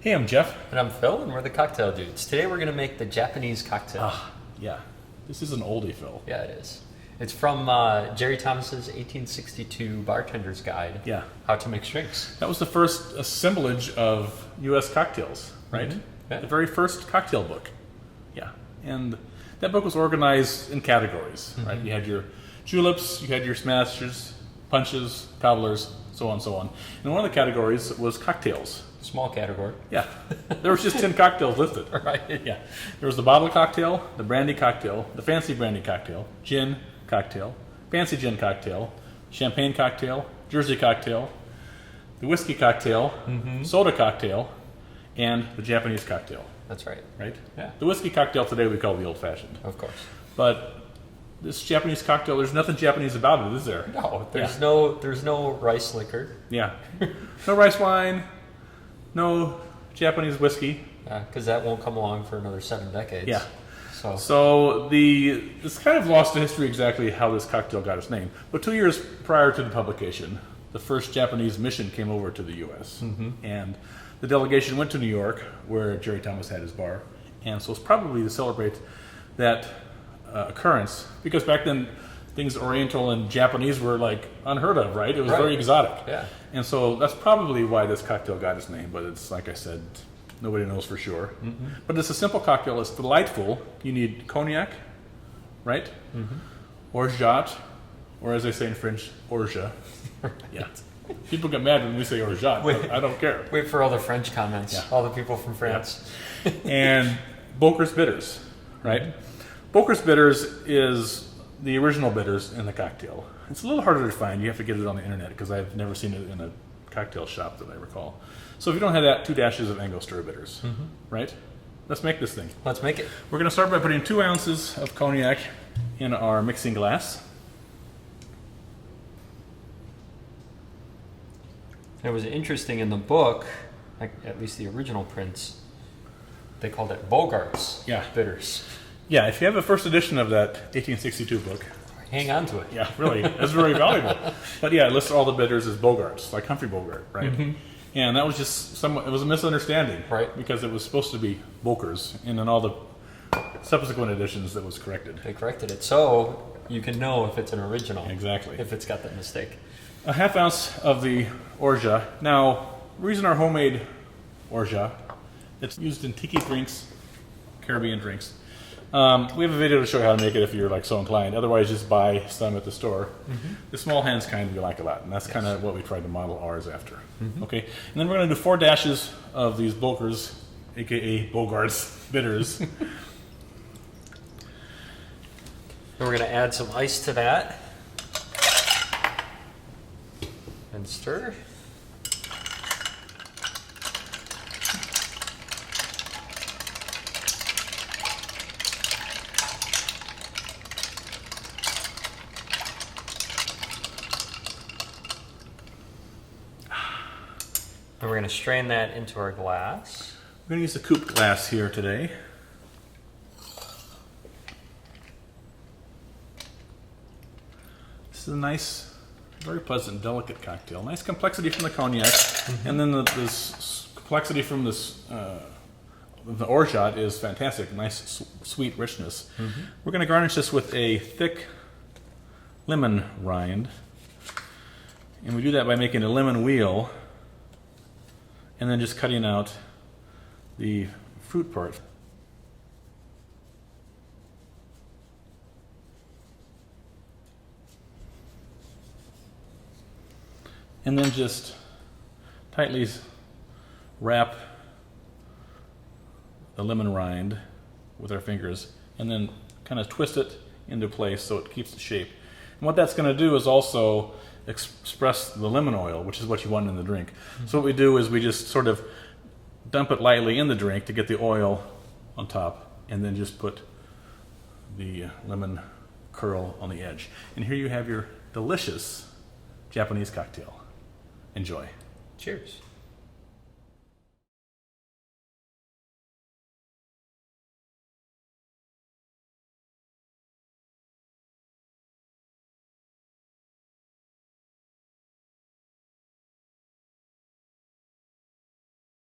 Hey, I'm Jeff. And I'm Phil, and we're the Cocktail Dudes. Today we're going to make the Japanese cocktail. Yeah. This is an oldie, Phil. Yeah, it is. It's from Jerry Thomas's 1862 Bartender's Guide. Yeah. How to make drinks. That was the first assemblage of U.S. cocktails, right? Mm-hmm. Yeah. The very first cocktail book. Yeah. And that book was organized in categories, right? You had your juleps, you had your smashers, punches, cobblers, so on and so on. And one of the categories was cocktails. Small category. Yeah. There was just 10 cocktails listed. Right. Yeah. There was the bottle cocktail, the brandy cocktail, the fancy brandy cocktail, gin cocktail, fancy gin cocktail, champagne cocktail, Jersey cocktail, the whiskey cocktail, soda cocktail, and the Japanese cocktail. That's right. Right? Yeah. The whiskey cocktail today we call the old-fashioned. Of course. But this Japanese cocktail, there's nothing Japanese about it, is there? No, there's Yeah. there's no rice liquor. Yeah. No rice wine, no Japanese whiskey. Because that won't come along for another 7 decades. Yeah. So It's kind of lost to history exactly how this cocktail got its name. But 2 years prior to the publication, the first Japanese mission came over to the U.S. And the delegation went to New York, where Jerry Thomas had his bar. And so it's probably to celebrate that occurrence, because back then things Oriental and Japanese were like unheard of, right? It was very exotic. Yeah. And so that's probably why this cocktail got its name, but it's, like I said, nobody knows for sure. But it's a simple cocktail. It's delightful. You need cognac, right? Orgeat, or as they say in French, orgeat. Yeah. People get mad when we say orgeat, but I don't care. Wait for all the French comments. Yeah. All the people from France. And Boker's bitters, right? Boker's bitters is the original bitters in the cocktail. It's a little harder to find. You have to get it on the internet because I've never seen it in a cocktail shop that I recall. So if you don't have that, 2 dashes of Angostura bitters, right? Let's make this thing. Let's make it. We're going to start by putting 2 ounces of cognac in our mixing glass. It was interesting in the book, like at least the original prints, they called it Bogart's bitters. Yeah, if you have a first edition of that 1862 book, Hang on to it. yeah, really, that's very valuable. But yeah, it lists all the bitters as Bogart's, like Humphrey Bogart, right? And that was just it was a misunderstanding, Right. Because it was supposed to be Boker's, and in all the subsequent editions that was corrected. They corrected it so you can know if it's an original. Exactly. If it's got that mistake. A half ounce of the orgeat. Now, we're using our homemade orgeat. It's used in tiki drinks, Caribbean drinks. We have a video to show you how to make it if you're like so inclined. Otherwise, just buy some at the store. The small hands kind we like a lot, and that's kind of what we tried to model ours after. Okay, and then we're going to do 4 dashes of these Bokers, aka Bogart's bitters. And we're going to add some ice to that. And stir. And we're going to strain that into our glass. We're going to use the coupe glass here today. This is a nice, very pleasant, delicate cocktail. Nice complexity from the cognac, and then this complexity from this the orgeat is fantastic. Nice, sweet richness. We're going to garnish this with a thick lemon rind, and we do that by making a lemon wheel, and then just cutting out the fruit part. And then just tightly wrap the lemon rind with our fingers, and then kind of twist it into place so it keeps the shape. And what that's going to do is also express the lemon oil, which is what you want in the drink. So what we do is we just sort of dump it lightly in the drink to get the oil on top, and then just put the lemon curl on the edge. And here you have your delicious Japanese cocktail. Enjoy. Cheers.